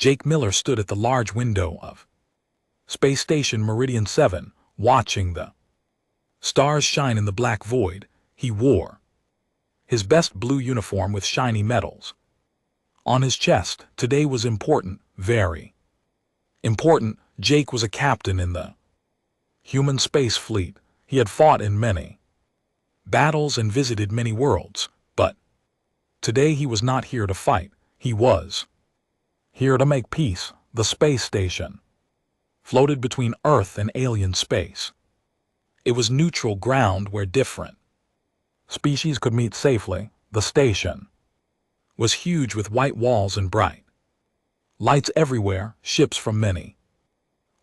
Jake Miller stood at the large window of Space Station Meridian 7, watching the stars shine in the black void. He wore his best blue uniform with shiny medals on his chest. Today was important, very important. Jake was a captain in the human space fleet. He had fought in many battles and visited many worlds, but today he was not here to fight. He was here to make peace. The space station floated between Earth and alien space. It was neutral ground where different species could meet safely. The station was huge with white walls and bright lights everywhere. Ships from many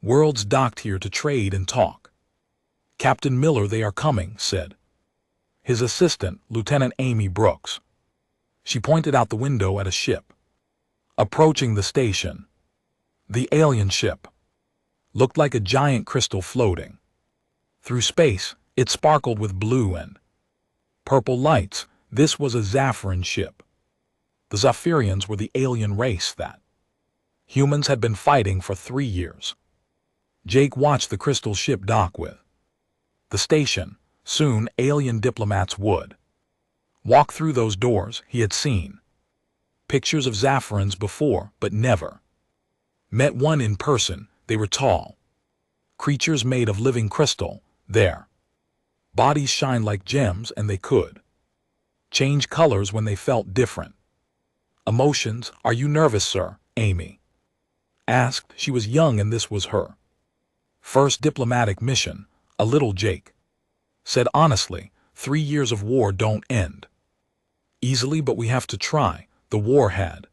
worlds docked here to trade and talk. "Captain Miller, they are coming," said his assistant, Lieutenant Amy Brooks. She pointed out the window at a ship approaching the station. The alien ship looked like a giant crystal floating through space. It sparkled with blue and purple lights. This was a Zephyrin ship. The Zephyrians were the alien race that humans had been fighting for 3 years. Jake watched the crystal ship dock with the station. Soon, alien diplomats would walk through those doors. He had seen pictures of Zephyrins before, but never met one in person. They were tall creatures made of living crystal. Their bodies shined like gems, and they could change colors when they felt different emotions. "Are you nervous, sir?" Amy asked. She was young, and this was her first diplomatic mission. "A little," Jake said honestly. 3 years of war don't end easily, but we have to try. The war had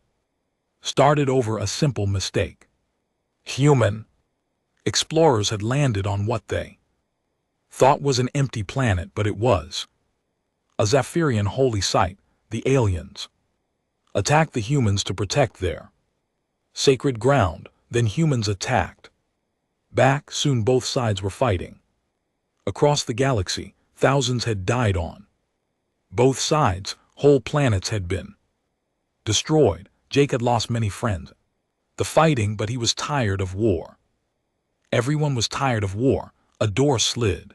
started over a simple mistake. Human explorers had landed on what they thought was an empty planet, but it was a Zephyrian holy site. The aliens attacked the humans to protect their sacred ground. Then humans attacked back. Soon both sides were fighting. Across the galaxy, thousands had died on both sides. Whole planets had been destroyed. Jake had lost many friends the fighting, but he was tired of war. Everyone was tired of war. A door slid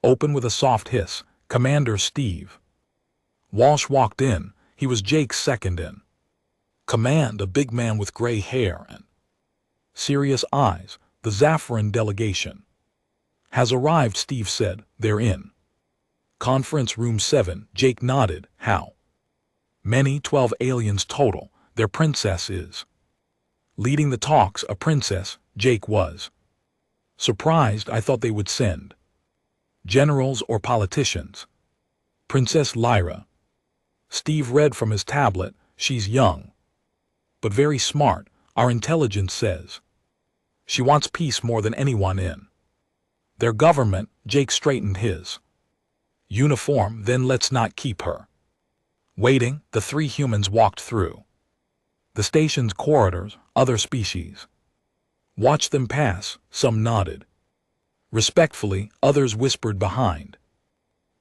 open with a soft hiss. Commander Steve Walsh walked in. He was Jake's second in command, a big man with gray hair and serious eyes. "The Zephyrin delegation has arrived," Steve said. "They're in Conference Room 7. Jake nodded. "How many?" 12 aliens total. Their princess is leading the talks. A princess? Jake was surprised. "I thought they would send generals or politicians." "Princess Lyra." Steve read from his tablet. "She's young, but very smart. Our intelligence says she wants peace more than anyone in their government." Jake straightened his uniform. "Then let's not keep her waiting." The 3 humans walked through the station's corridors. Other species watched them pass. Some nodded respectfully, others whispered behind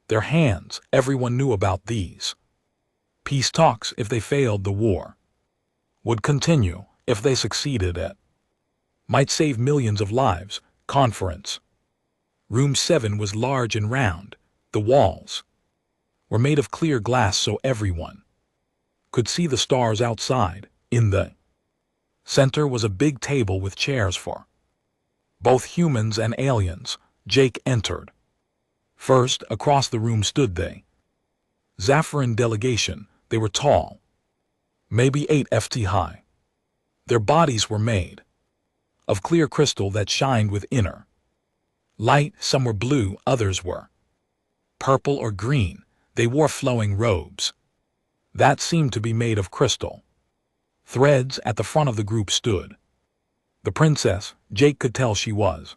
their hands. Everyone knew about these peace talks. If they failed, the war would continue. If they succeeded, it might save millions of lives. Conference Room 7 was large and round. The walls were made of clear glass so everyone could see the stars outside. In the center was a big table with chairs for both humans and aliens. Jake entered first. Across the room stood the Zephyrin delegation. They were tall, maybe 8 feet high. Their bodies were made of clear crystal that shined with inner light. Some were blue, others were purple or green. They wore flowing robes that seemed to be made of crystal threads. At the front of the group stood the princess. Jake could tell she was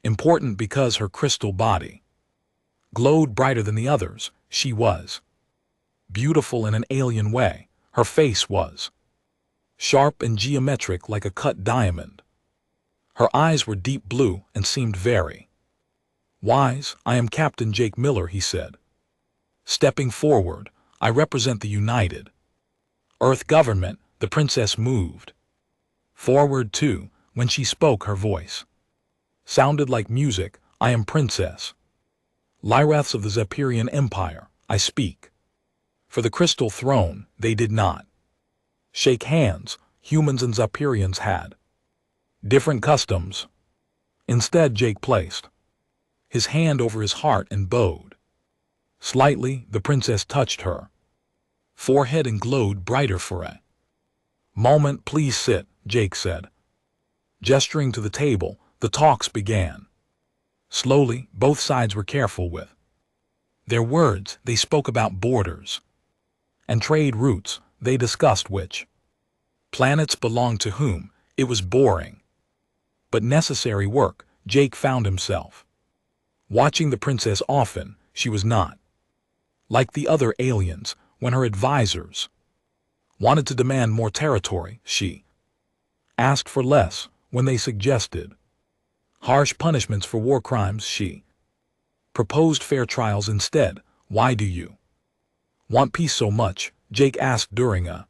important because her crystal body glowed brighter than the others. She was beautiful in an alien way. Her face was sharp and geometric like a cut diamond. Her eyes were deep blue and seemed very wise. "I am Captain Jake Miller," he said, stepping forward. "I represent the United Earth government." The princess moved Forward, too, when she spoke her voice sounded like music. I am Princess Lyrath of the Zephyrian Empire, I speak. For the crystal throne, they did not shake hands. Humans and Zephyrians had different customs. Instead, Jake placed his hand over his heart and bowed. Slightly, the princess touched her forehead and glowed brighter for a moment. Please sit, Jake said. Gesturing to the table, the talks began. Slowly, both sides were careful with their words. They spoke about borders and trade routes. They discussed which planets belonged to whom. It was boring but necessary work. Jake found himself watching the princess often. She was not like the other aliens. When her advisors wanted to demand more territory, she asked for less. When they suggested harsh punishments for war crimes, she proposed fair trials instead. Why do you want peace so much? Jake asked during a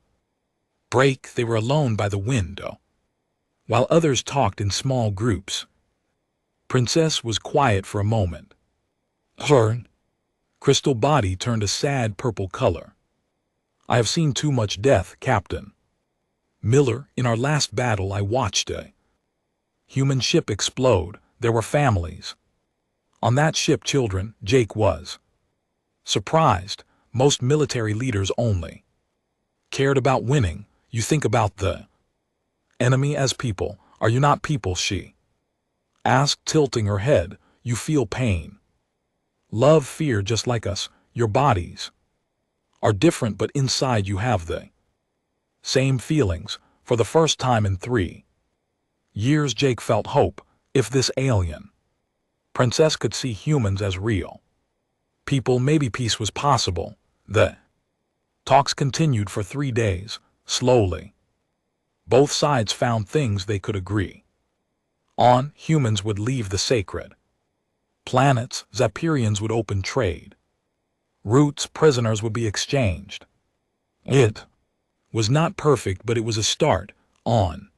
break. They were alone by the window, while others talked in small groups. Princess was quiet for a moment. Her crystal body turned a sad purple color. I have seen too much death, Captain Miller. In our last battle, I watched a human ship explode. There were families on that ship, children. Jake was surprised. Most military leaders only cared about winning. You think about the enemy as people. Are you not people? She asked, tilting her head. You feel pain, love, fear, just like us. Your bodies are different, but inside you have the same feelings. For the first time in 3 years, Jake felt hope. If this alien princess could see humans as real people, maybe peace was possible. The talks continued for 3 days. Slowly, both sides found things they could agree on. Humans would leave the sacred planets. Zephyrians would open trade routes. Prisoners would be exchanged. It was not perfect, but it was a start. On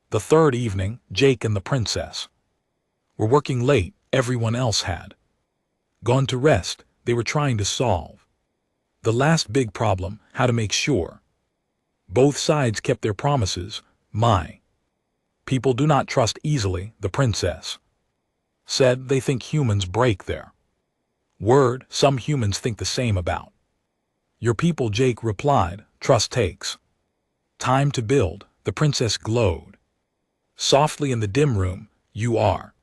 the 3rd evening, Jake and the princess were working late. Everyone else had gone to rest. They were trying to solve the last big problem: how to make sure both sides kept their promises. My people do not trust easily, the princess said. They think humans break their word. Some humans think the same about your people, Jake replied. Trust takes time to build. The princess glowed softly in the dim room. You are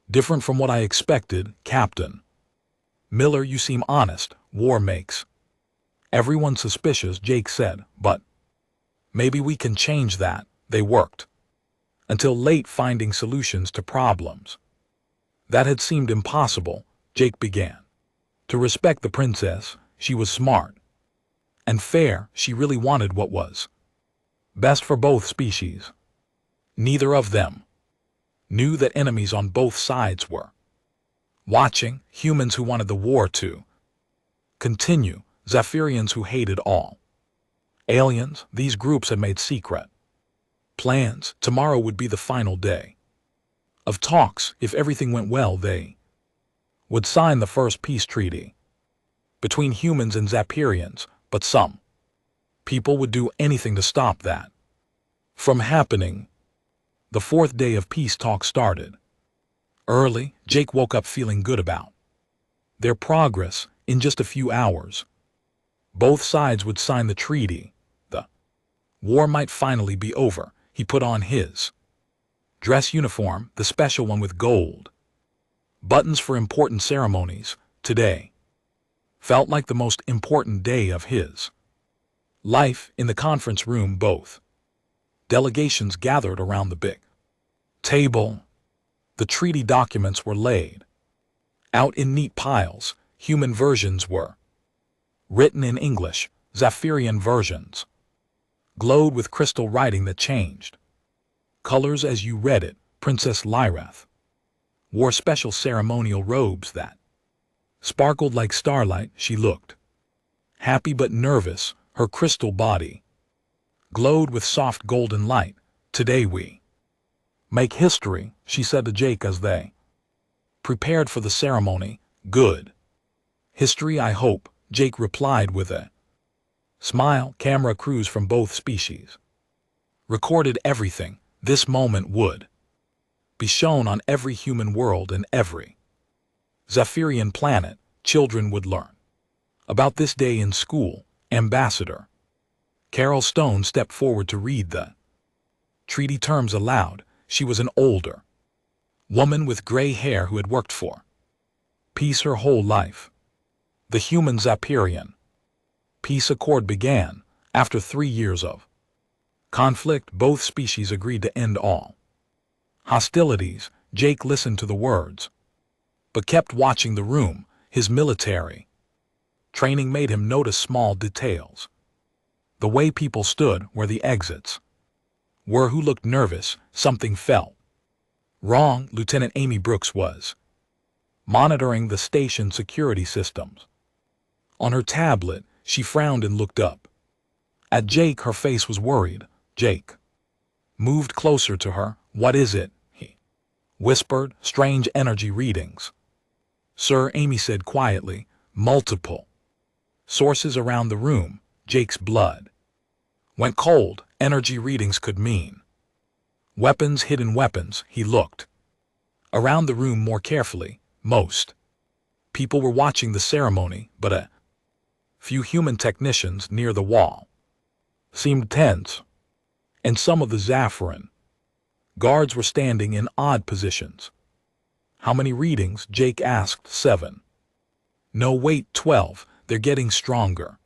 different from what I expected, Captain Miller. You seem honest. War makes everyone suspicious, Jake said, but maybe we can change that. They worked until late, finding solutions to problems that had seemed impossible. Jake began to respect the princess. She was smart and fair. She really wanted what was best for both species. Neither of them knew that enemies on both sides were watching. Humans who wanted the war to continue. Zephyrians who hated all aliens. These groups had made secret plans. Tomorrow would be the final day of talks. If everything went well, they would sign the first peace treaty between humans and Zephyrians, but some people would do anything to stop that from happening. The 4th day of peace talks started early. Jake woke up feeling good about their progress. In just a few hours, both sides would sign the treaty. The war might finally be over. He put on his dress uniform, the special one with gold buttons for important ceremonies. Today felt like the most important day of his life. In the conference room, both delegations gathered around the big table. The treaty documents were laid out in neat piles. Human versions were written in English. Zephyrian versions glowed with crystal writing that changed colors as you read it. Princess Lyrath wore special ceremonial robes that sparkled like starlight. She looked happy but nervous. Her crystal body glowed with soft golden light. Today we make history, she said to Jake as they prepared for the ceremony. Good. History, I hope, Jake replied with a smile. Camera crews from both species recorded everything. This moment would be shown on every human world and every Zephyrian planet. Children would learn about this day in school. Ambassador Carol Stone stepped forward to read the treaty terms aloud. She was an older woman with gray hair who had worked for peace her whole life. The human Zephyrian peace accord began. After 3 years of conflict, both species agreed to end all hostilities. Jake listened to the words, but kept watching the room. His military training made him notice small details. The way people stood where the exits were, who looked nervous. Something felt wrong. Lieutenant Amy Brooks was monitoring the station security systems. On her tablet, she frowned and looked up at Jake. Her face was worried. Jake moved closer to her. What is it? He whispered. Strange energy readings, sir, Amy said quietly. Multiple sources around the room. Jake's blood went cold. Energy readings could mean weapons, hidden weapons. He looked around the room more carefully. Most people were watching the ceremony, but a few human technicians near the wall seemed tense, and some of the Zephyrian guards were standing in odd positions. How many readings? Jake asked. 7. No, wait, 12. They're getting stronger.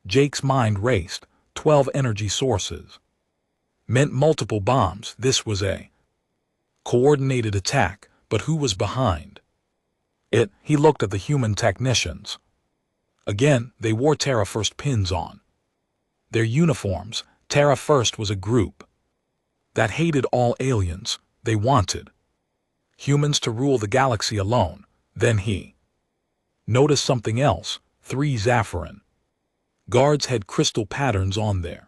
Jake's mind raced. 12 energy sources meant multiple bombs. This was a coordinated attack, but who was behind it? He looked at the human technicians. Again, they wore Terra First pins on their uniforms. Terra First was a group that hated all aliens. They wanted humans to rule the galaxy alone. Then he noticed something else. 3 Zephyrian guards had crystal patterns on their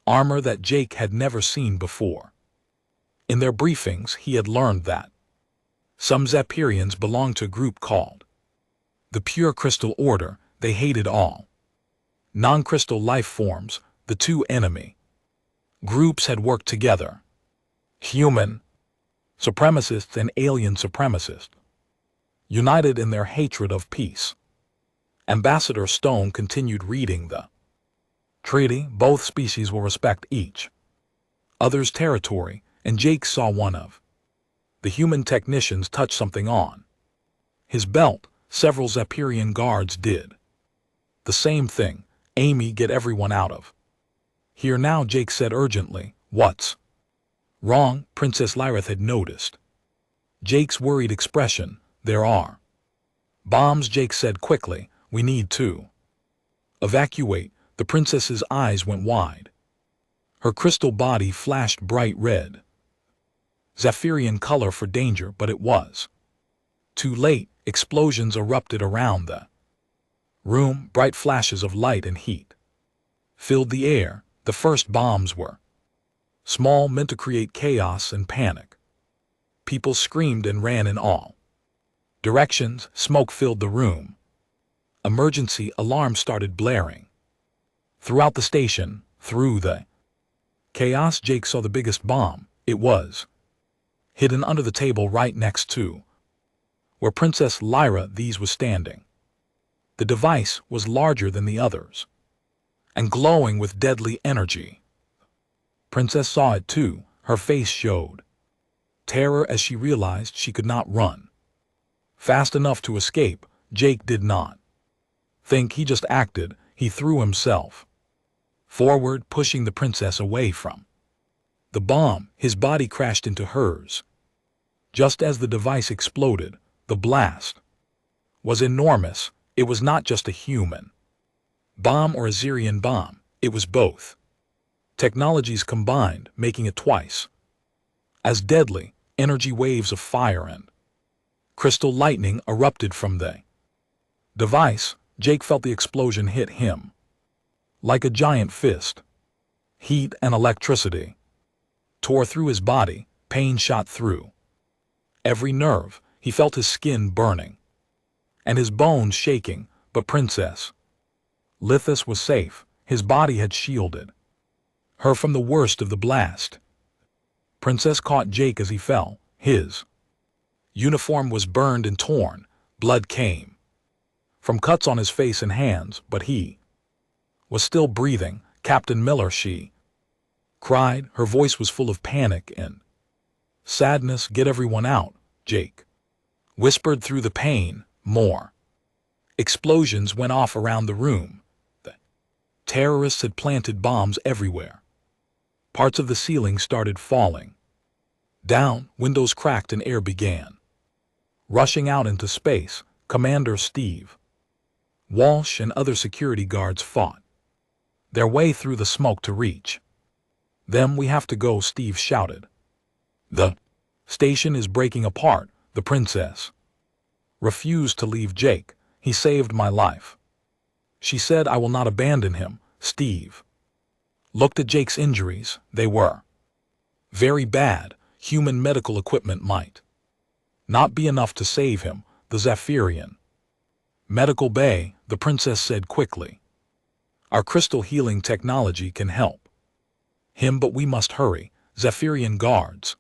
armor that Jake had never seen before. In their briefings, he had learned that some Zephyrians belonged to a group called the Pure Crystal Order. They hated all non-crystal life forms. The two enemy groups had worked together. Human supremacists and alien supremacists united in their hatred of peace. Ambassador Stone continued reading the treaty. Both species will respect each other's territory, and Jake saw one of the human technicians touch something on his belt. Several Zephyrian guards did the same thing. Amy, get everyone out of here now, Jake said urgently. What's wrong? Princess Lyra had noticed Jake's worried expression. There are bombs, Jake said quickly. We need to evacuate. The princess's eyes went wide. Her crystal body flashed bright red, Zephyrian color for danger, but it was too late. Explosions erupted around the room. Bright flashes of light and heat filled the air. The first bombs were small, meant to create chaos and panic. People screamed and ran in all directions. Smoke filled the room. Emergency alarms started blaring throughout the station. Through the chaos, Jake saw the biggest bomb. It was hidden under the table right next to where Princess Lyra was standing. The device was larger than the others and glowing with deadly energy. Princess saw it too. Her face showed terror as she realized she could not run fast enough to escape. Jake did not think, he just acted. He threw himself forward, pushing the princess away from the bomb. His body crashed into hers. Just as the device exploded, the blast was enormous. It was not just a human bomb or a Zerian bomb. It was both technologies combined, making it twice as deadly. Energy waves of fire and crystal lightning erupted from the device. Jake felt the explosion hit him like a giant fist. Heat and electricity tore through his body, pain shot through every nerve. He felt his skin burning and his bones shaking, but Princess Lithis was safe. His body had shielded her from the worst of the blast. Princess caught Jake as he fell. His uniform was burned and torn. Blood came from cuts on his face and hands, but he was still breathing. Captain Miller, she cried. Her voice was full of panic and sadness. Get everyone out, Jake whispered through the pain. More explosions went off around the room. The terrorists had planted bombs everywhere. Parts of the ceiling started falling down, windows cracked and air began rushing out into space. Commander Steve Walsh and other security guards fought their way through the smoke to reach them. We have to go, Steve shouted. The station is breaking apart. The princess refused to leave Jake. He saved my life, she said. I will not abandon him. Steve looked at Jake's injuries. They were very bad. Human medical equipment might not be enough to save him. The Zephyrian medical bay, the princess said quickly. Our crystal healing technology can help him, but we must hurry. Zephyrian guards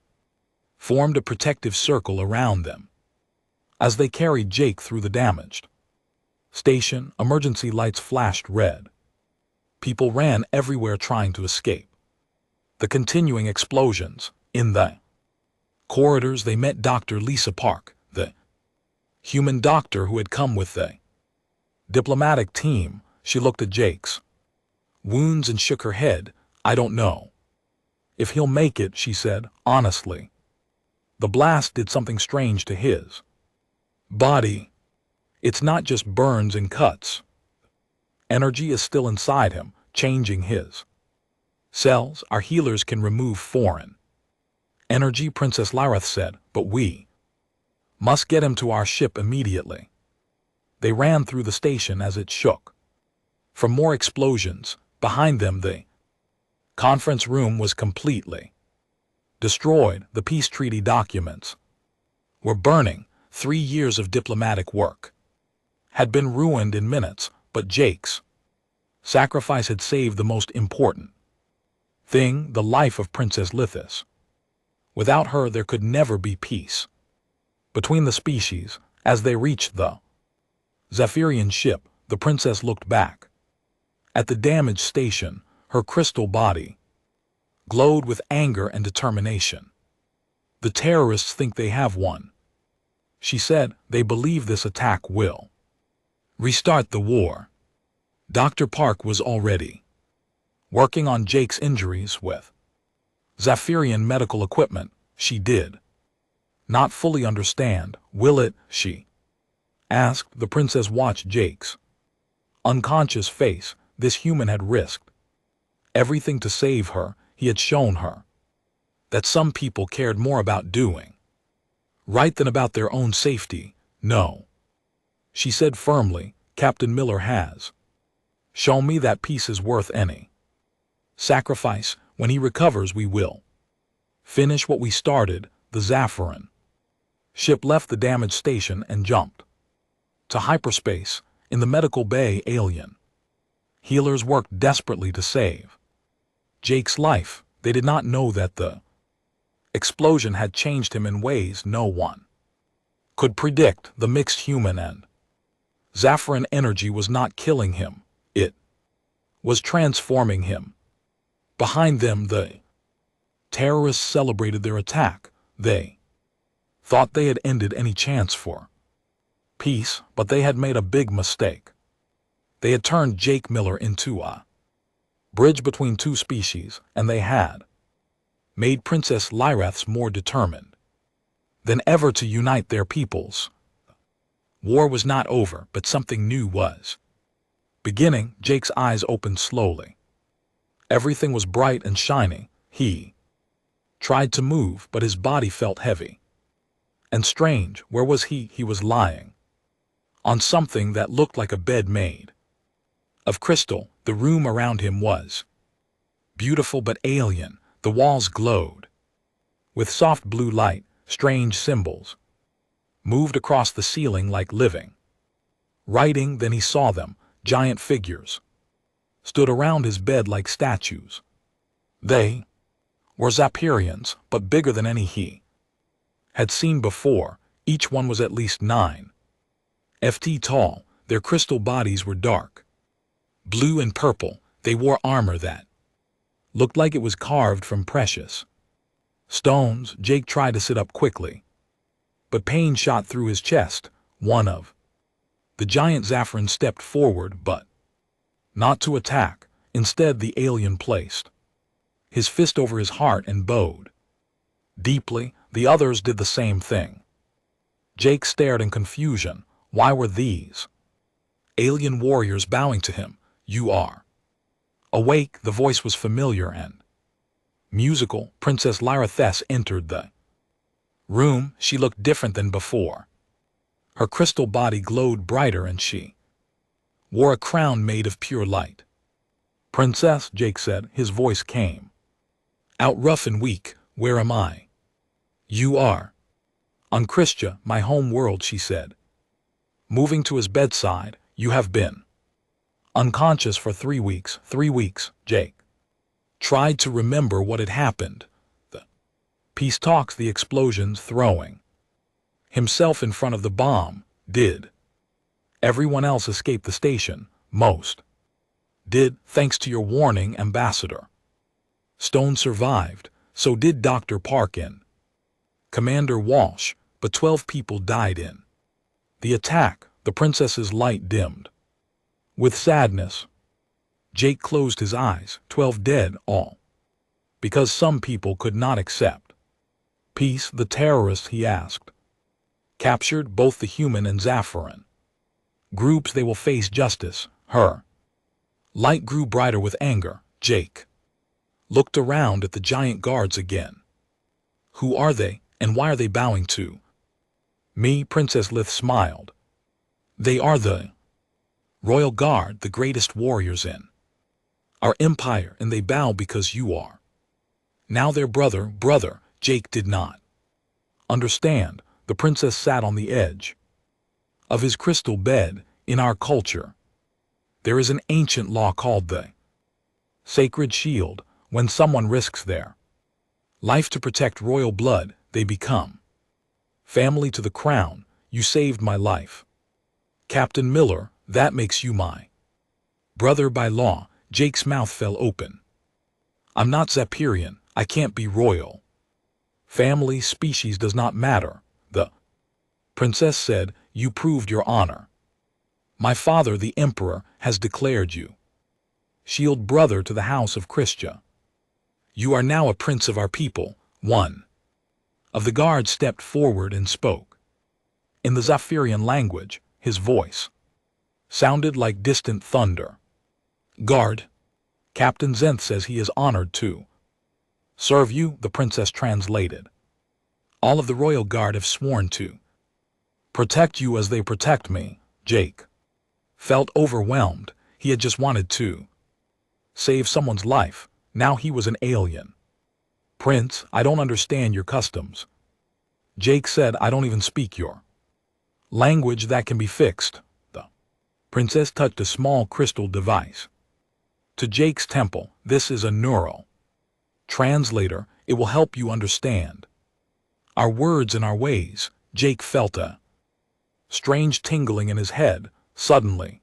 formed a protective circle around them as they carried Jake through the damaged station. Emergency lights flashed red. People ran everywhere trying to escape the continuing explosions. In the corridors they met Dr. Lisa Park, the human doctor who had come with the diplomatic team. She looked at Jake's wounds and shook her head. I don't know if he'll make it, she said, honestly. The blast did something strange to his body. It's not just burns and cuts. Energy is still inside him, changing his cells. Our healers can remove foreign energy, Princess Lyrith said, but we must get him to our ship immediately. They ran through the station as it shook from more explosions. Behind them the conference room was completely destroyed. The peace treaty documents were burning. 3 years of diplomatic work had been ruined in minutes, but Jake's sacrifice had saved the most important thing, the life of Princess Lithis. Without her there could never be peace between the species. As they reached the Zephyrian ship, the princess looked back at the damaged station. Her crystal body glowed with anger and determination. The terrorists think they have won, she said. They believe this attack will restart the war. Dr. Park was already working on Jake's injuries with Zephyrian medical equipment. She did not fully understand. Will it? She asked. The princess watched Jake's unconscious face. This human had risked everything to save her. He had shown her that some people cared more about doing right than about their own safety. No, she said firmly. Captain Miller has shown me that peace is worth any sacrifice. When he recovers, we will finish what we started. The Zephyrian ship left the damaged station and jumped to hyperspace. In the medical bay, alien healers worked desperately to save Jake's life. They did not know that the explosion had changed him in ways no one could predict. The mixed human and Zephyrian energy was not killing him. It was transforming him. Behind them, the terrorists celebrated their attack. They thought they had ended any chance for peace, but they had made a big mistake. They had turned Jake Miller into a bridge between two species, and they had made Princess Lyrith more determined than ever to unite their peoples. War was not over, but something new was beginning. Jake's eyes opened slowly. Everything was bright and shiny. He tried to move, but his body felt heavy and strange. Where was he? He was lying on something that looked like a bed made of crystal. The room around him was beautiful but alien. The walls glowed with soft blue light, strange symbols, moved across the ceiling like living writing. Then he saw them, giant figures, stood around his bed like statues. They were Zapirians, but bigger than any he had seen before. Each one was at least 9 feet tall. Their crystal bodies were dark blue and purple. They wore armor that looked like it was carved from precious stones. Jake tried to sit up quickly, but pain shot through his chest. One of the giant Zaffrans stepped forward, but not to attack. Instead, the alien placed his fist over his heart and bowed deeply. The others did the same thing. Jake stared in confusion. Why were these alien warriors bowing to him? You are awake. The voice was familiar and musical. Princess Lyra Thess entered the room. She looked different than before. Her crystal body glowed brighter and she wore a crown made of pure light. Princess, Jake said, his voice came out rough and weak. Where am I? You are on Christia, my home world, she said, moving to his bedside. You have been unconscious for 3 weeks. 3 weeks, Jake tried to remember what had happened. The peace talks, the explosions, throwing himself in front of the bomb. Did everyone else escape the station? Most did, thanks to your warning, Ambassador Stone survived. So did Dr. Park and Commander Walsh, but 12 people died in the attack. The princess's light dimmed with sadness. Jake closed his eyes. 12 dead, all because some people could not accept peace. The terrorists, he asked, captured both the human and Zaffran groups. They will face justice. Her light grew brighter with anger. Jake looked around at the giant guards again. Who are they, and why are they bowing to me? Princess Lith smiled. They are the Royal Guard, the greatest warriors in our empire, and they bow because you are now their brother. Jake did not understand. The princess sat on the edge of his crystal bed. In our culture, there is an ancient law called the Sacred Shield. When someone risks their life to protect royal blood, they become family to the crown. You saved my life, Captain Miller. That makes you my brother by law. Jake's mouth fell open. I'm not Zapirian. I can't be royal. Family, species does not matter, the princess said. You proved your honor. My father, the emperor, has declared you shield brother to the house of Christia. You are now a prince of our people. One of the guards stepped forward and spoke in the Zaphirian language. His voice sounded like distant thunder. Guard, Captain Zenth says he is honored to serve you, the princess translated. All of the royal guard have sworn to protect you as they protect me. Jake felt overwhelmed. He had just wanted to save someone's life. Now he was an alien. Prince, I don't understand your customs. Jake said, I don't even speak your language. That can be fixed. The princess touched a small crystal device to Jake's temple. This is a neural translator. It will help you understand our words and our ways. Jake felt a strange tingling in his head. Suddenly,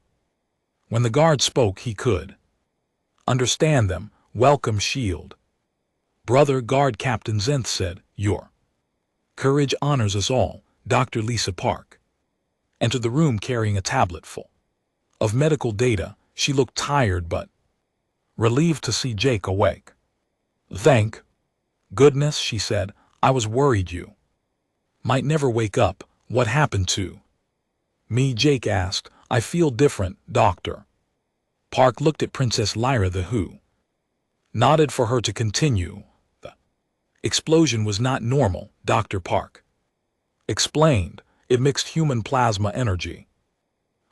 when the guard spoke, he could understand them. Welcome, shield brother. Guard Captain Zenth said, your courage honors us all. Dr. Lisa Park entered the room carrying a tablet full of medical data. She looked tired but relieved to see Jake awake. Thank goodness, she said. I was worried you might never wake up. What happened to me? Jake asked. I feel different, Dr. Park looked at Princess Lyra, who nodded for her to continue. The explosion was not normal, Dr. Park explained. It mixed human plasma energy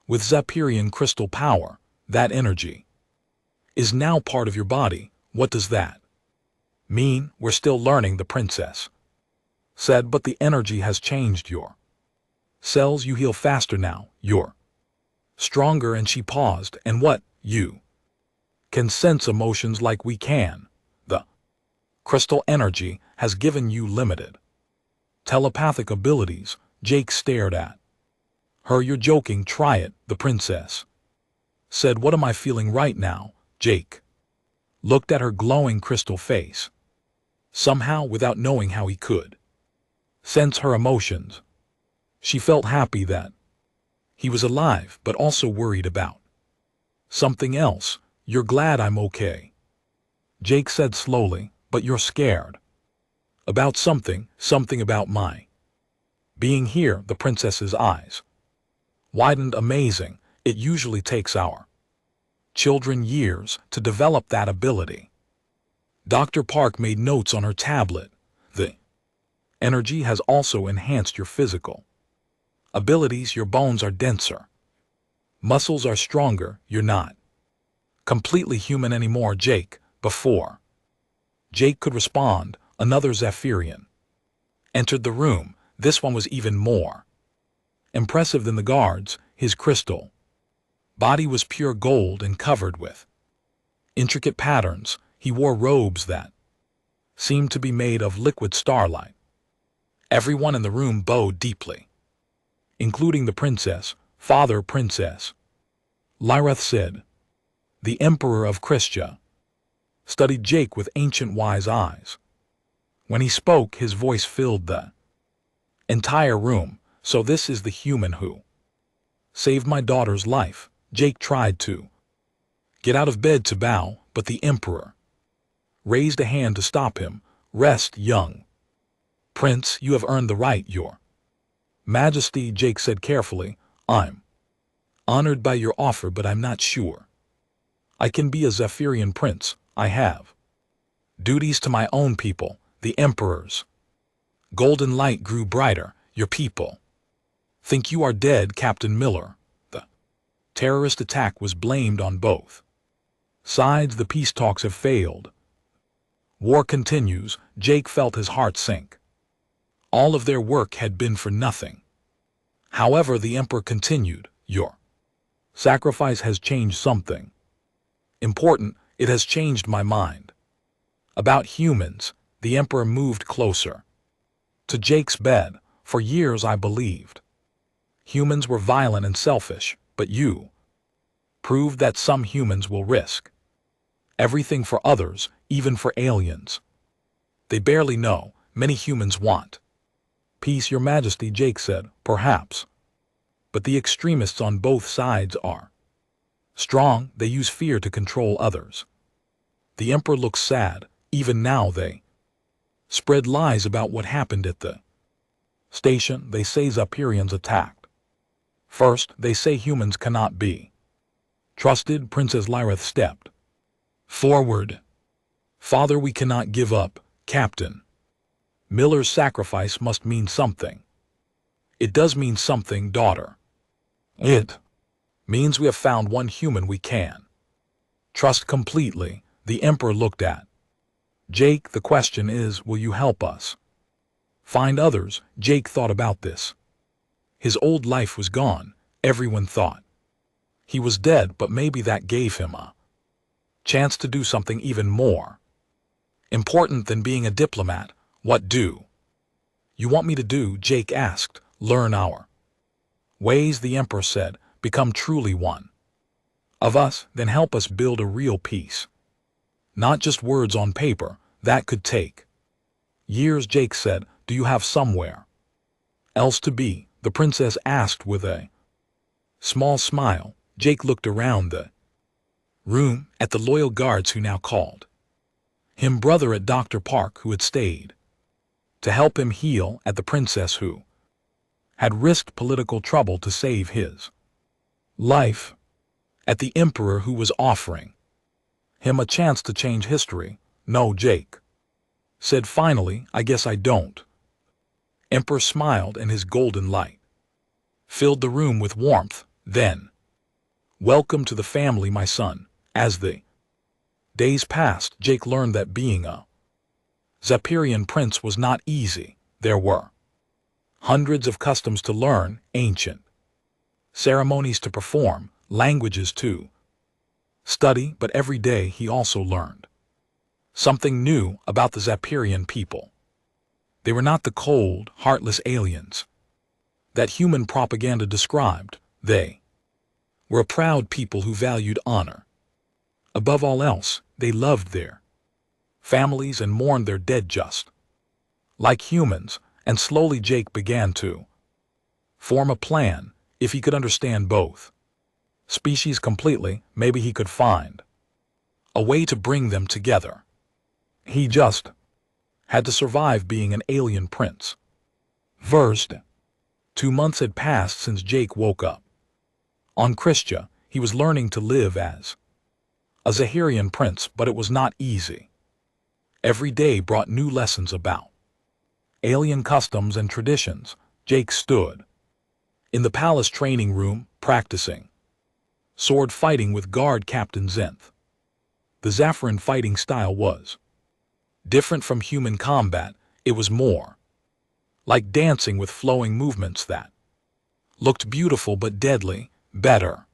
with Zapirian crystal power. That energy is now part of your body. What does that mean? We're still learning, the princess said, but the energy has changed your cells. You heal faster now, you're stronger. And she paused. And what, you can sense emotions like we can. The crystal energy has given you limited telepathic abilities. Jake stared at her. You're joking, try it, the princess said. What am I feeling right now? Jake looked at her glowing crystal face. Somehow, without knowing how he could sense her emotions, she felt happy that he was alive, but also worried about something else. You're glad I'm okay, Jake said slowly, but you're scared about something about my being here. The princess's eyes widened. Amazing. It usually takes our children years to develop that ability. Dr. Park made notes on her tablet. The energy has also enhanced your physical abilities. Your bones are denser, muscles are stronger. You're not completely human anymore, Jake. Before Jake could respond, another Zephyrian entered the room. This one was even more impressive than the guards. His crystal body was pure gold and covered with intricate patterns. He wore robes that seemed to be made of liquid starlight. Everyone in the room bowed deeply, including the princess. Father, Princess Lyreth said. The Emperor of Christia studied Jake with ancient wise eyes. When he spoke, his voice filled the entire room. So this is the human who saved my daughter's life. Jake tried to get out of bed to bow, but the Emperor raised a hand to stop him. Rest, young prince, you have earned the right, your majesty, Jake said carefully. I'm honored by your offer, but I'm not sure I can be a Zephyrian prince. I have duties to my own people. The Emperor's golden light grew brighter. Your people think you are dead, Captain Miller. The terrorist attack was blamed on both sides. The peace talks have failed. War continues. Jake felt his heart sink. All of their work had been for nothing. However, the Emperor continued. Your sacrifice has changed something important. It has changed my mind about humans. The Emperor moved closer to Jake's bed. For years I believed humans were violent and selfish, but you proved that some humans will risk everything for others, even for aliens. They barely know. Many humans want peace, your majesty, Jake said. Perhaps. But the extremists on both sides are strong. They use fear to control others. The Emperor looks sad. Even now they spread lies about what happened at the station. They say Zephyrians attacked. First, they say humans cannot be trusted. Princess Lyreth stepped forward. Father, we cannot give up. Captain Miller's sacrifice must mean something. It does mean something, daughter. It means we have found one human we can trust completely. The Emperor looked at Jake. The question is, will you help us find others? Jake thought about this. His old life was gone. Everyone thought he was dead, but maybe that gave him a chance to do something even more important than being a diplomat. What do you want me to do? Jake asked. Learn our ways, the Emperor said. Become truly one of us, then help us build a real peace. Not just words on paper. That could take years, Jake said. Do you have somewhere else to be? The princess asked with a small smile. Jake looked around the room at the loyal guards who now called him brother, at Dr. Park, who had stayed to help him heal, at the princess who had risked political trouble to save his life, at the Emperor who was offering him a chance to change history. No, Jake said finally, I guess I don't. Emperor smiled, and his golden light filled the room with warmth. Then, welcome to the family, my son. As the days passed, Jake learned that being a Zephyrian prince was not easy. There were hundreds of customs to learn, ancient ceremonies to perform, languages to study, but every day he also learned something new about the Zapirian people. They were not the cold, heartless aliens that human propaganda described. They were a proud people who valued honor. Above all else, they loved their families and mourned their dead just like humans, and slowly Jake began to form a plan. If he could understand both species completely, maybe he could find a way to bring them together. He just had to survive being an alien prince. First, 2 months had passed since Jake woke up. On Christia, he was learning to live as a Zahirian prince, but it was not easy. Every day brought new lessons about alien customs and traditions. Jake stood in the palace training room, practicing sword fighting with guard Captain Zenth. The Zaffiran fighting style was different from human combat. It was more like dancing with flowing movements that looked beautiful but deadly. Better,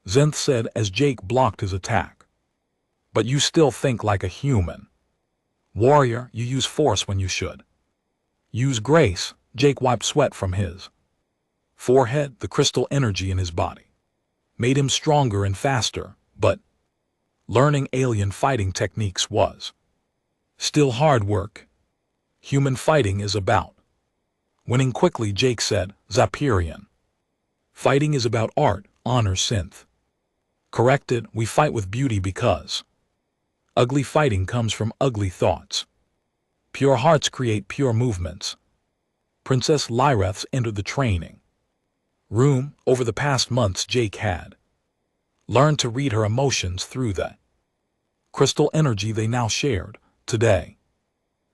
Zenth said as Jake blocked his attack. But you still think like a human. Warrior, you use force when you should use grace. Jake wiped sweat from his forehead. The crystal energy in his body made him stronger and faster, but learning alien fighting techniques was still hard work. Human fighting is about winning quickly, Jake said. Zapirian fighting is about art, honor. Synth corrected. We fight with beauty because ugly fighting comes from ugly thoughts. Pure hearts create pure movements. Princess Lyreths entered the training room. Over the past months, Jake had learned to read her emotions through the crystal energy they now shared. Today,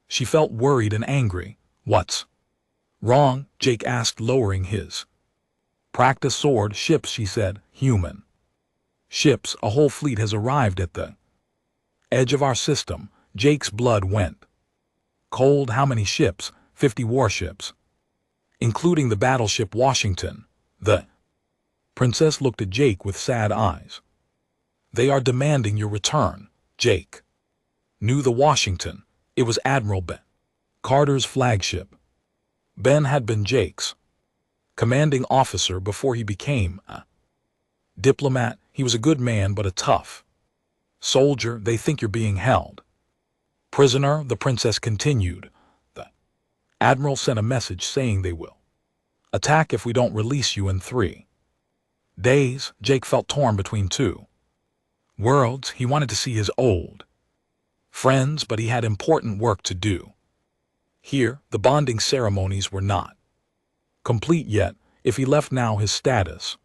she felt worried and angry. What's wrong? Jake asked, lowering his practice sword. Ships, she said. Human ships. A whole fleet has arrived at the edge of our system. Jake's blood went cold. How many ships? 50 warships, including the battleship Washington. The princess looked at Jake with sad eyes. They are demanding your return. Jake knew the Washington. It was Admiral Ben Carter's flagship. Ben had been Jake's commanding officer before he became a diplomat. He was a good man but a tough soldier. They think you're being held prisoner, the princess continued. The admiral sent a message saying they will attack if we don't release you in 3 days. Jake felt torn between two worlds. He wanted to see his old friends, but he had important work to do. Here, the bonding ceremonies were not complete yet. If he left now, his status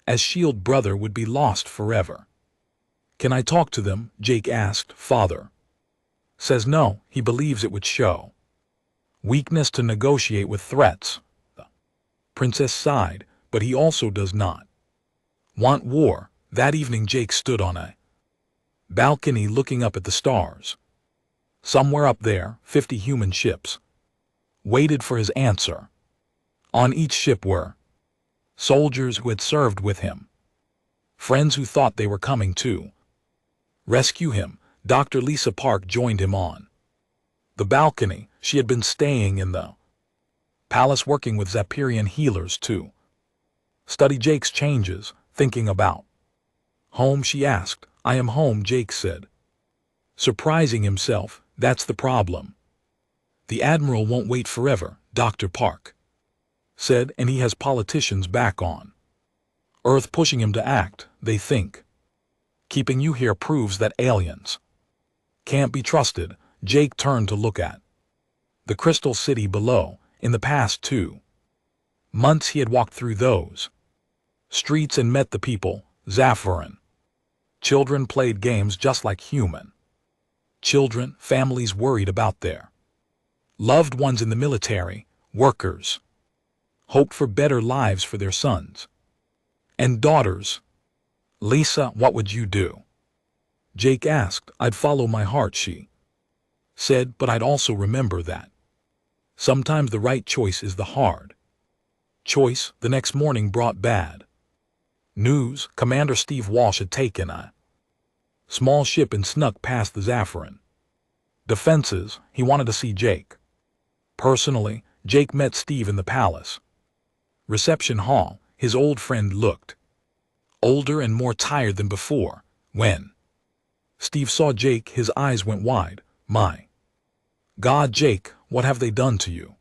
as Shield brother would be lost forever. Can I talk to them? Jake asked. Father says no. He believes it would show weakness to negotiate with threats. The princess sighed, but he also does not want war. That evening, Jake stood on a balcony looking up at the stars. Somewhere up there, 50 human ships waited for his answer. On each ship were soldiers who had served with him, friends who thought they were coming to rescue him. Dr. Lisa Park joined him on the balcony. She had been staying in the palace working with Zapirian healers to study Jake's changes. Thinking about home, she asked. I am home, Jake said, surprising himself. That's the problem. The admiral won't wait forever, Dr. Park said, and he has politicians back on Earth pushing him to act. They think keeping you here proves that aliens can't be trusted. Jake turned to look at the crystal city below. In the past 2 months he had walked through those streets and met the people. Zaffiran children played games just like human children. Families worried about their loved ones in the military. Workers hoped for better lives for their sons and daughters. Lisa, what would you do? Jake asked. I'd follow my heart, she said, but I'd also remember that Sometimes the right choice is the hard choice. The next morning brought bad news. Commander Steve Walsh had taken a small ship and snuck past the Zaffiran defenses. He wanted to see Jake. Personally, Jake met Steve in the palace reception hall. His old friend looked older and more tired than before. When Steve saw Jake, his eyes went wide. My God, Jake, what have they done to you?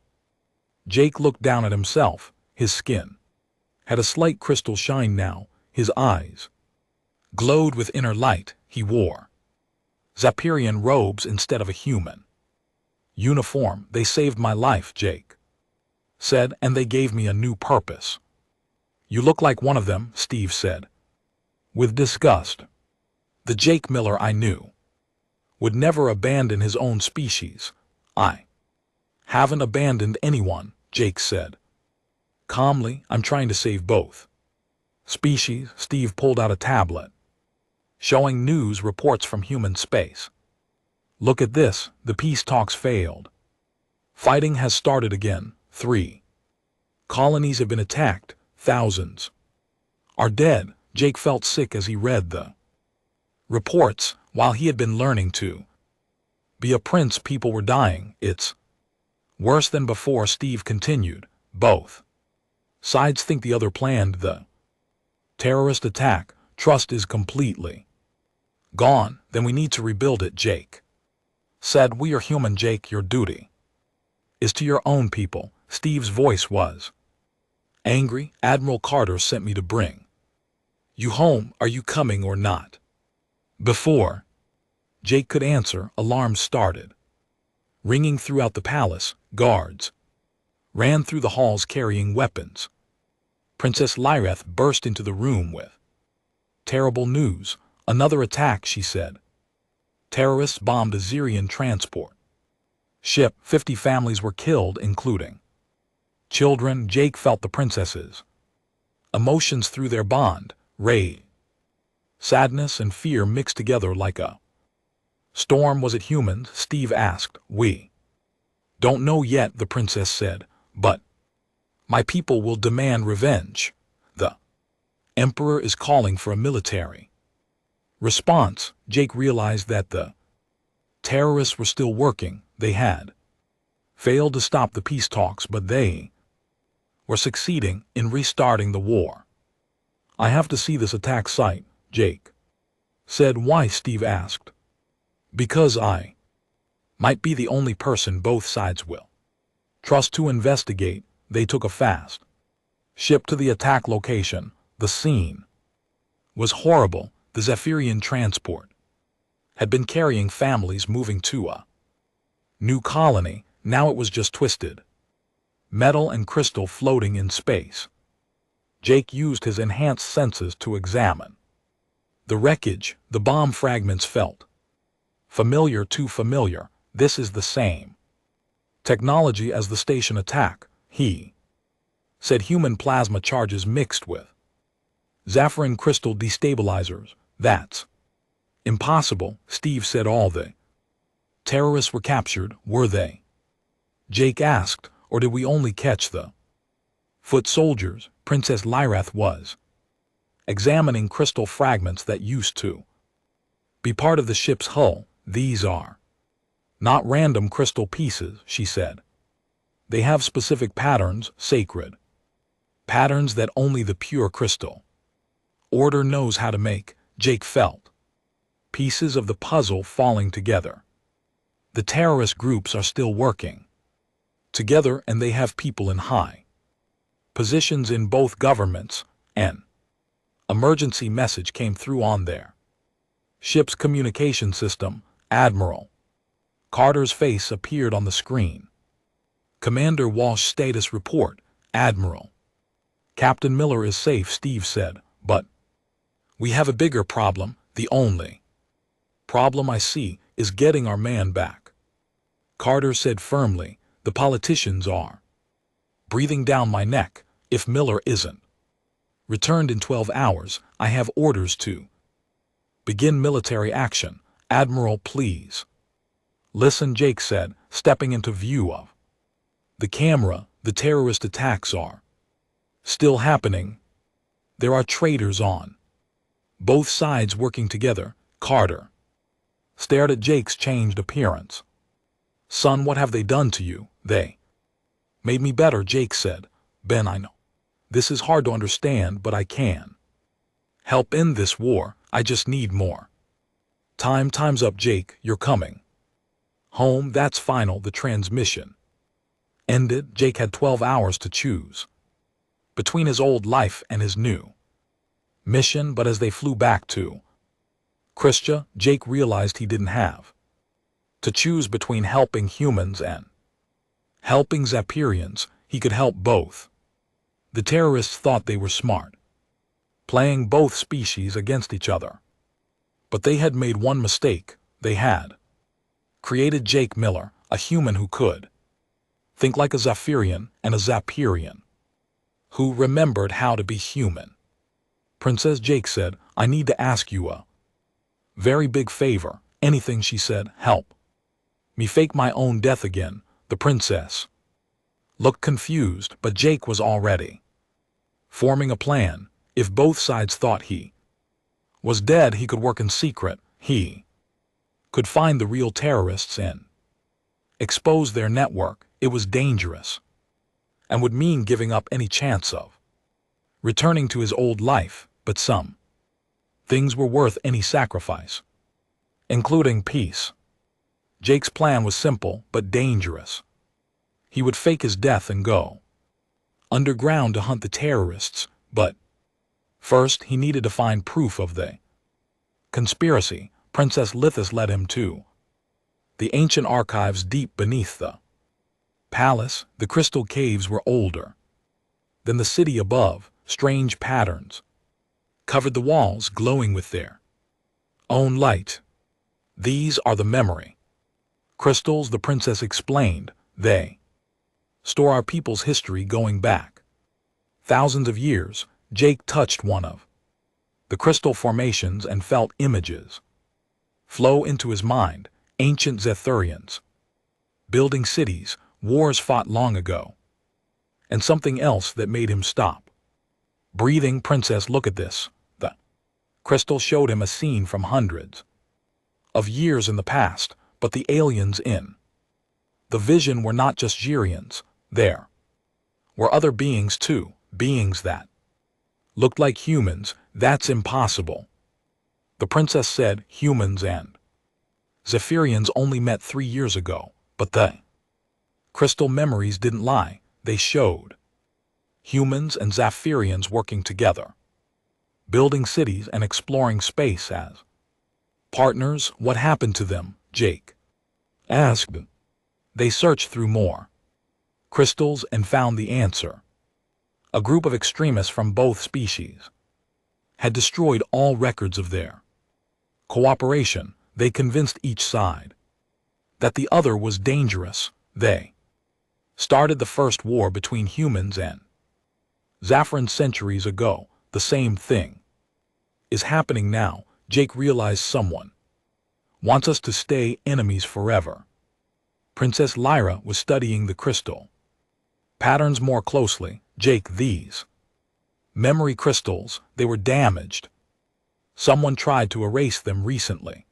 Jake looked down at himself. His skin had a slight crystal shine now. His eyes glowed with inner light. He wore Zappirian robes instead of a human uniform. They saved my life, Jake said, and they gave me a new purpose. You look like one of them, Steve said, with disgust. The Jake Miller I knew would never abandon his own species. I haven't abandoned anyone, Jake said. Calmly, I'm trying to save both species. Steve pulled out a tablet, showing news reports from human space. Look at this, the peace talks failed. Fighting has started again. 3 colonies have been attacked. Thousands are dead. Jake felt sick as he read the reports. While he had been learning to be a prince, people were dying. It's worse than before, Steve continued. Both sides think the other planned the terrorist attack. Trust is completely gone. Then we need to rebuild it, Jake said. We are human, Jake. Your duty is to your own people. Steve's voice was angry. Admiral Carter sent me to bring you home. Are you coming or not? Before Jake could answer, alarms started ringing throughout the palace. Guards ran through the halls carrying weapons. Princess Lyreth burst into the room with terrible news. Another attack, she said. Terrorists bombed a Zirian transport ship. 50 families were killed, including children. Jake felt the princess's emotions through their bond. Rage, sadness, and fear mixed together like a storm. Was it humans? Steve asked. We don't know yet, the princess said, but my people will demand revenge. The emperor is calling for a military response. Jake realized that the terrorists were still working. They had failed to stop the peace talks, but they were succeeding in restarting the war. I have to see this attack site, Jake said. Why? Steve asked. Because I might be the only person both sides will trust to investigate. They took a fast ship to the attack location. The scene was horrible. The Zephyrian transport had been carrying families moving to a new colony. Now it was just twisted metal and crystal floating in space. Jake used his enhanced senses to examine the wreckage. The bomb fragments felt familiar, too familiar. This is the same technology as the station attack, he said. Human plasma charges mixed with Zaffiran crystal destabilizers. That's impossible, Steve said. All the terrorists were captured, were they? Jake asked, or did we only catch the foot soldiers? Princess Lyreth was examining crystal fragments that used to be part of the ship's hull. These are not random crystal pieces, she said. They have specific patterns, sacred patterns that only the pure crystal order knows how to make. Jake felt pieces of the puzzle falling together. The terrorist groups are still working together, and they have people in high positions in both governments. An emergency message came through on their ship's communication system. Admiral Carter's face appeared on the screen. Commander Walsh, status report. Admiral, Captain Miller is safe, Steve said, but we have a bigger problem. The only problem I see is getting our man back. Carter said firmly. The politicians are breathing down my neck. If Miller isn't returned in 12 hours, I have orders to begin military action. Admiral, please listen, Jake said, stepping into view of The camera, the terrorist attacks are still happening. There are traitors on both sides working together. Carter stared at Jake's changed appearance. Son, what have they done to you? They made me better, Jake said. Ben, I know this is hard to understand, but I can help end this war. I just need more time. Time's up, Jake. You're coming home. That's final. The transmission ended. Jake had 12 hours to choose between his old life and his new mission, but as they flew back to Christia, Jake realized he didn't have to choose between helping humans and helping Zapirians. He could help both. The terrorists thought they were smart, playing both species against each other. But they had made one mistake. They had created Jake Miller, a human who could think like a Zephyrian, and a Zapirian who remembered how to be human. Princess, Jake said, I need to ask you a very big favor. Anything, she said. Help me fake my own death again. The princess looked confused, but Jake was already forming a plan. If both sides thought he was dead, he could work in secret. He could find the real terrorists and expose their network. It was dangerous and would mean giving up any chance of returning to his old life, but some things were worth any sacrifice, including peace. Jake's plan was simple but dangerous. He would fake his death and go underground to hunt the terrorists, but first he needed to find proof of the conspiracy. Princess Lithis led him to the ancient archives deep beneath the palace. The crystal caves were older than the city above. Strange patterns covered the walls, glowing with their own light. These are the memory crystals, the princess explained. They store our people's history going back thousands of years. Jake touched one of the crystal formations and felt images flow into his mind. Ancient Zethurians building cities, wars fought long ago, and something else that made him stop breathing. Princess, look at this. The crystal showed him a scene from hundreds of years in the past, but the aliens in the vision were not just Girians. There were other beings too, beings that looked like humans. That's impossible, the princess said. Humans and Zephyrians only met 3 years ago, but the crystal memories didn't lie. They showed humans and Zephyrians working together, building cities and exploring space as partners. What happened to them? Jake asked. They searched through more crystals and found the answer. A group of extremists from both species had destroyed all records of their cooperation. They convinced each side that the other was dangerous. They started the first war between humans and Zephyrians centuries ago. The same thing is happening now. Jake realized someone wants us to stay enemies forever. Princess Lyra was studying the crystal patterns more closely. Jake, these memory crystals, they were damaged. Someone tried to erase them recently.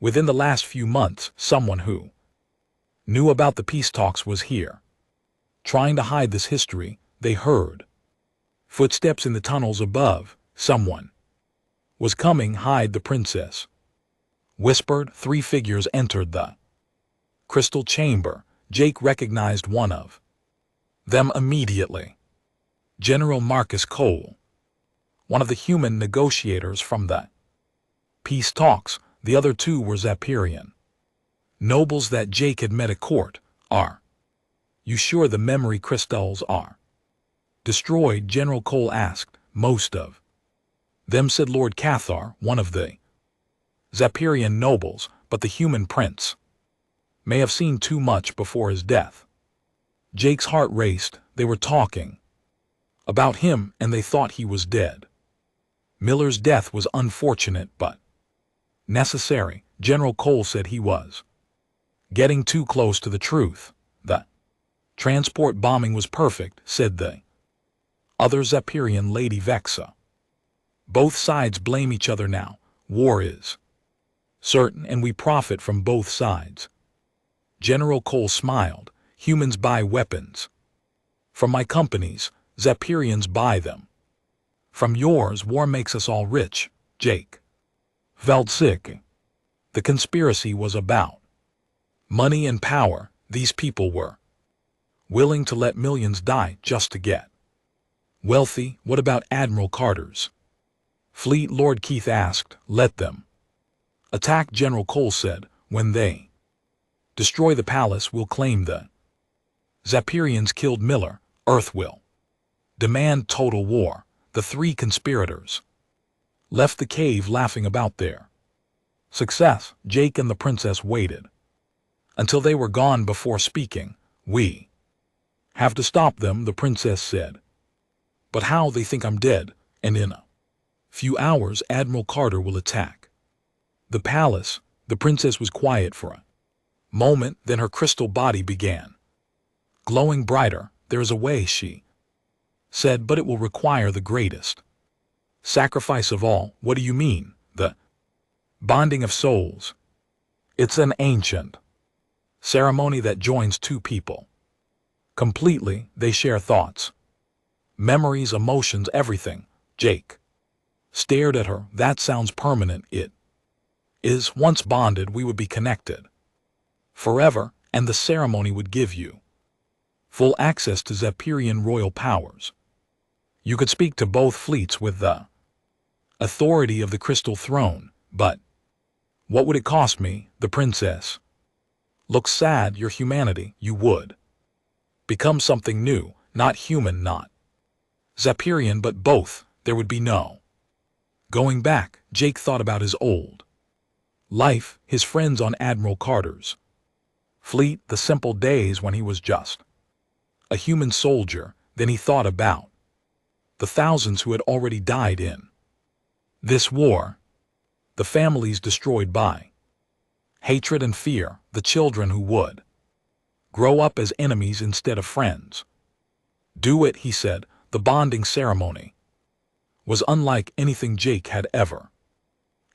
Within the last few months, someone who knew about the peace talks was here, trying to hide this history. They heard footsteps in the tunnels above. Someone was coming. Hide, the princess whispered. 3 figures entered the crystal chamber. Jake recognized one of them immediately. General Marcus Cole, one of the human negotiators from the peace talks. The other 2 were Zapirian nobles that Jake had met at court. Are you sure the memory crystals are destroyed? General Cole asked. Most of them, said Lord Cathar, one of the Zapirian nobles, but the human prince may have seen too much before his death. Jake's heart raced. They were talking about him, and they thought he was dead. Miller's death was unfortunate, but necessary. General Cole said he was getting too close to the truth. The Transport bombing was perfect, said the other Zephyrian Lady Vexa. Both sides blame each other now. War is certain and we profit from both sides. General Cole smiled. Humans buy weapons. From my companies, Zephyrians buy them. From yours, war makes us all rich, Jake. Felt sick. The conspiracy was about money and power. These people were willing to let millions die just to get wealthy. What about Admiral Carter's fleet? Lord Keith asked. Let them attack, General Cole said. When they destroy the palace, we'll claim the Zephyrians killed Miller. Earth will demand total war. The three conspirators left the cave laughing about their success. Jake and the princess waited until they were gone before speaking. We have to stop them, the princess said. But how? They think I'm dead, and in a few hours Admiral Carter will attack the palace. The princess was quiet for a moment, then her crystal body began glowing brighter. There is a way, she said, but it will require the greatest sacrifice of all. What do you mean? The bonding of souls. It's an ancient ceremony that joins two people completely. They share thoughts, memories, emotions, everything. Jake stared at her. That sounds permanent. It is. Once bonded, we would be connected forever, and the ceremony would give you full access to Zephyrian royal powers. You could speak to both fleets with the authority of the Crystal Throne. But what would it cost me? The princess looked sad. Your humanity. You would become something new, not human, not Zephyrian, but both. There would be no going back. Jake thought about his old life, his friends on Admiral Carter's fleet, the simple days when he was just a human soldier. Then he thought about the thousands who had already died in this war, the families destroyed by hatred and fear, the children who would grow up as enemies instead of friends. Do it, he said. The bonding ceremony was unlike anything Jake had ever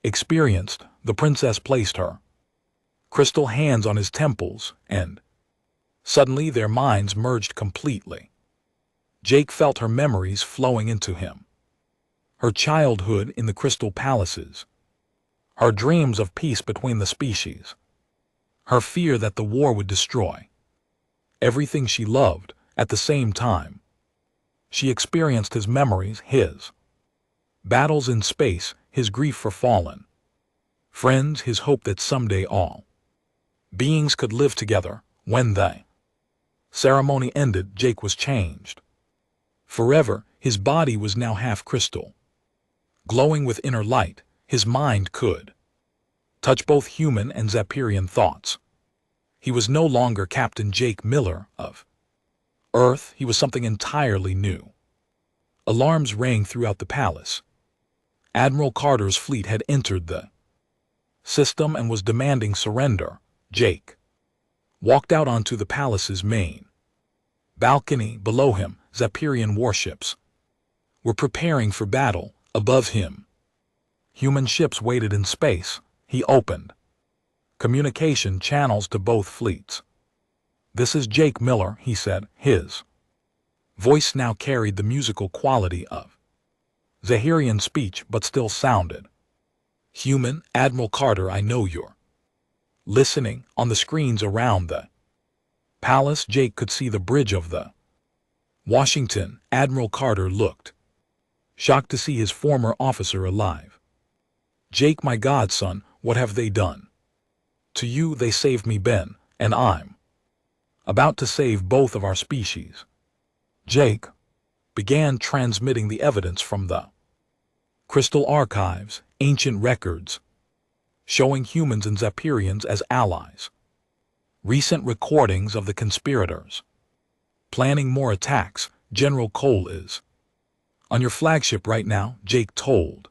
experienced. The princess placed her crystal hands on his temples, and suddenly their minds merged completely. Jake felt her memories flowing into him. Her childhood in the crystal palaces, her dreams of peace between the species, her fear that the war would destroy everything she loved. At the same time, she experienced his memories, his battles in space, his grief for fallen friends, his hope that someday all beings could live together. When the ceremony ended, Jake was changed forever. His body was now half crystal, glowing with inner light. His mind could touch both human and Zephyrian thoughts. He was no longer Captain Jake Miller of Earth. He was something entirely new. Alarms rang throughout the palace. Admiral Carter's fleet had entered the system and was demanding surrender. Jake walked out onto the palace's main balcony. Below him, Zephyrian warships were preparing for battle. Above him, human ships waited in space. He opened communication channels to both fleets. This is Jake Miller, he said. His voice now carried the musical quality of Zahirian speech, but still sounded human. Admiral Carter, I know you're listening. On the screens around the palace, Jake could see the bridge of the Washington. Admiral Carter looked shocked to see his former officer alive. Jake, my godson, what have they done to you? They saved me, Ben, and I'm about to save both of our species. Jake began transmitting the evidence from the crystal archives, ancient records showing humans and Zephyrians as allies, recent recordings of the conspirators planning more attacks. General Cole is on your flagship right now, Jake told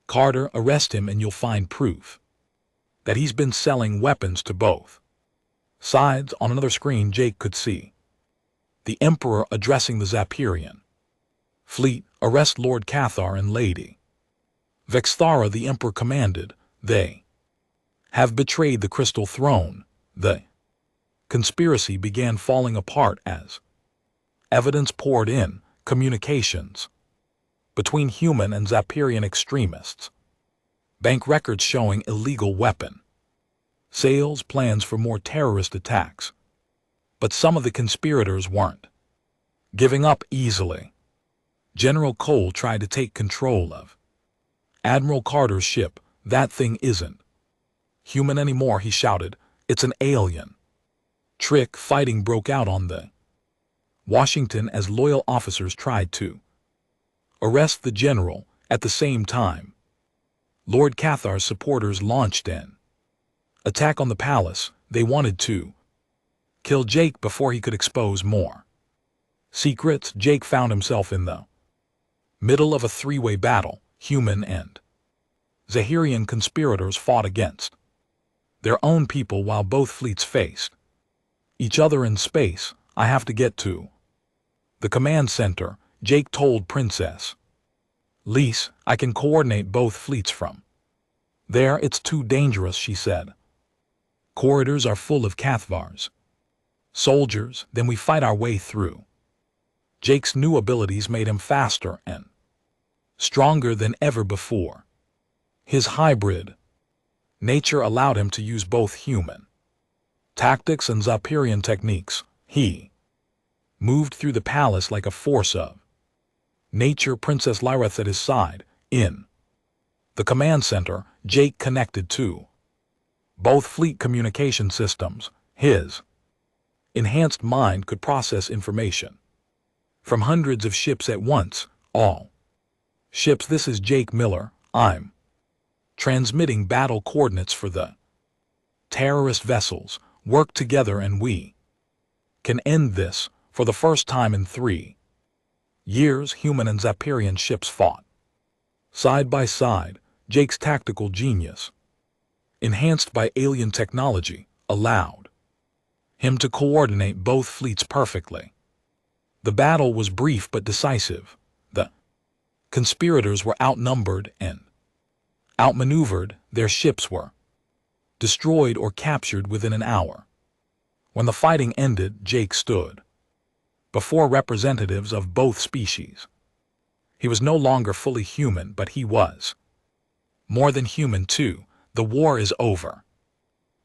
Carter. Arrest him and you'll find proof that he's been selling weapons to both sides. On another screen, Jake could see The Emperor addressing the Zapirian fleet, arrest Lord Cathar and Lady Vexthara. The Emperor commanded, they have betrayed the Crystal Throne. The conspiracy began falling apart as evidence poured in, communications between human and Zapirian extremists, bank records showing illegal weapon sales, plans for more terrorist attacks. But some of the conspirators weren't giving up easily. General Cole tried to take control of Admiral Carter's ship. That thing isn't human anymore, he shouted. It's an alien. Trick fighting broke out on the Washington as loyal officers tried to arrest the general. At the same time, Lord Cathar's supporters launched an attack on the palace. They wanted to kill Jake before he could expose more secrets. Jake found himself in the middle of a three-way battle. Human and Zahirian conspirators fought against their own people while both fleets faced each other in space. I have to get to the command center, Jake told Princess Lise. I can coordinate both fleets from there. It's too dangerous, she said. Corridors are full of Cathvars soldiers. Then we fight our way through. Jake's new abilities made him faster and stronger than ever before. His hybrid nature allowed him to use both human tactics and Zapirian techniques. He moved through the palace like a force of nature. Princess Lyreth at his side. In the command center, Jake connected to both fleet communication systems. His enhanced mind could process information from hundreds of ships at once. All ships. This is Jake Miller. I'm transmitting battle coordinates for the terrorist vessels. Work together and we can end this. For the first time in 3 years, human and Zapirian ships fought side by side. Jake's tactical genius, enhanced by alien technology, allowed him to coordinate both fleets perfectly. The battle was brief but decisive. The conspirators were outnumbered and outmaneuvered. Their ships were destroyed or captured within an hour. When the fighting ended, Jake stood before representatives of both species. He was no longer fully human, but he was more than human too. The war is over,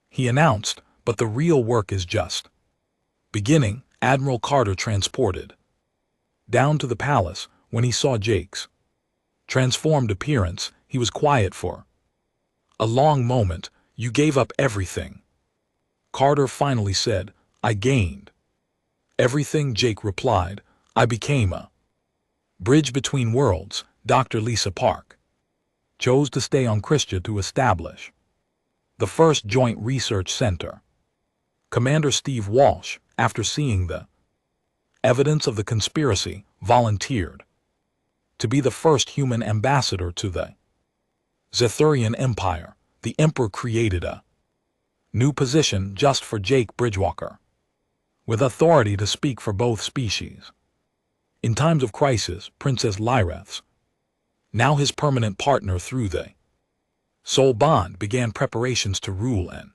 he announced, but the real work is just beginning. Admiral Carter transported down to the palace. When he saw Jake's transformed appearance, he was quiet for a long moment. You gave up everything, Carter finally said. I gained everything, Jake replied. I became a bridge between worlds. Dr. Lisa Park chose to stay on Christia to establish the first joint research center. Commander Steve Walsh, after seeing the evidence of the conspiracy, volunteered to be the first human ambassador to the Zethurian Empire. The Emperor created a new position just for Jake Bridgewalker, with authority to speak for both species. In times of crisis, Princess Lyreth's, now his permanent partner through the soul bond, began preparations to rule an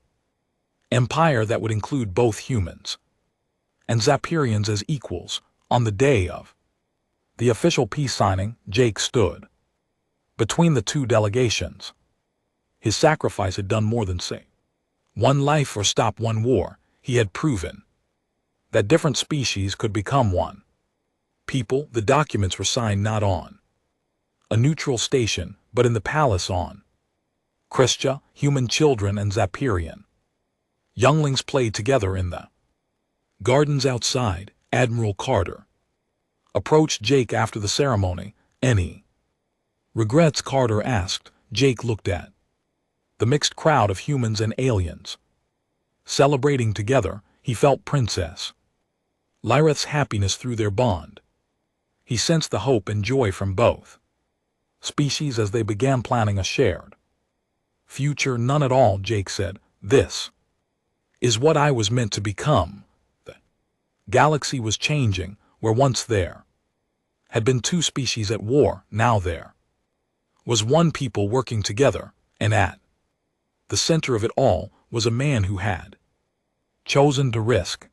empire that would include both humans and Zapirians as equals. On the day of the official peace signing, Jake stood between the two delegations. His sacrifice had done more than save one life or stop one war. He had proven that different species could become one people. The documents were signed not on a neutral station, but in the palace on Christia. Human children and Zapirian younglings played together in the gardens outside. Admiral Carter approached Jake after the ceremony. Any regrets, Carter asked. Jake looked at the mixed crowd of humans and aliens celebrating together. He felt Princess Lyreth's happiness through their bond. He sensed the hope and joy from both species as they began planning a shared future. None at all, Jake said. This is what I was meant to become. The Galaxy was changing, where once there had been two species at war, now there was one people working together, and at the center of it all was a man who had chosen to risk